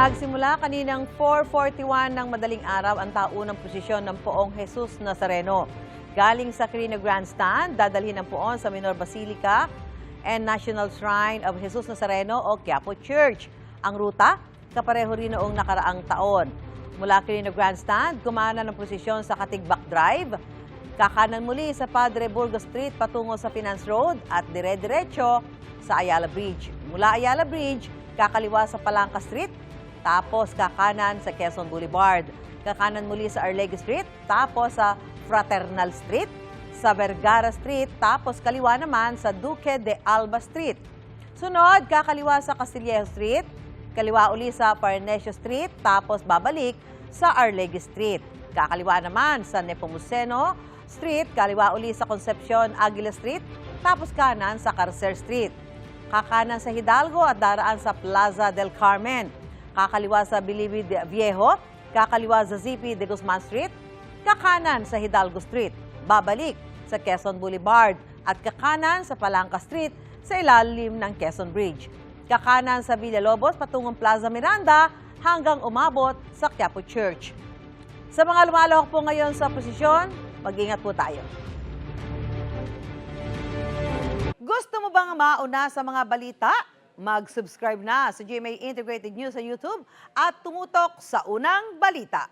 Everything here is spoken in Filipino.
Nagsimula kaninang 4:41 ng madaling araw ang taunang posisyon ng Poong Jesus Nazareno. Galing sa Quirino Grandstand, dadalhin ang poon sa Minor Basilica and National Shrine of Jesus Nazareno o Quiapo Church. Ang ruta, kapareho rin noong nakaraang taon. Mula Quirino Grandstand, kumana ng posisyon sa Katigbak Drive, kakanan muli sa Padre Burgos Street patungo sa Finance Road at dire-diretso sa Ayala Bridge. Mula Ayala Bridge, kakaliwa sa Palangka Street, tapos kakanan sa Quezon Boulevard. Kakanan muli sa Arlegui Street, tapos sa Fraternal Street, sa Vergara Street, tapos kaliwa naman sa Duque de Alba Street. Sunod, kakaliwa sa Castillejo Street, kaliwa uli sa Parnesio Street, tapos babalik sa Arlegui Street. Kakaliwa naman sa Nepomuceno Street, kaliwa uli sa Concepcion Aguila Street, tapos kanan sa Carcer Street. Kakanan sa Hidalgo at daraan sa Plaza del Carmen. Kakaliwa sa Bilibid Viejo, kakaliwa sa ZP de Guzman Street, kakanan sa Hidalgo Street, babalik sa Quezon Boulevard at kakanan sa Palangka Street sa ilalim ng Quezon Bridge. Kakanan sa Villalobos patungong Plaza Miranda hanggang umabot sa Quiapo Church. Sa mga lumalahok po ngayon sa posisyon, mag-ingat po tayo. Gusto mo bang mauna sa mga balita? Mag-subscribe na sa GMA Integrated News sa YouTube at tumutok sa unang balita.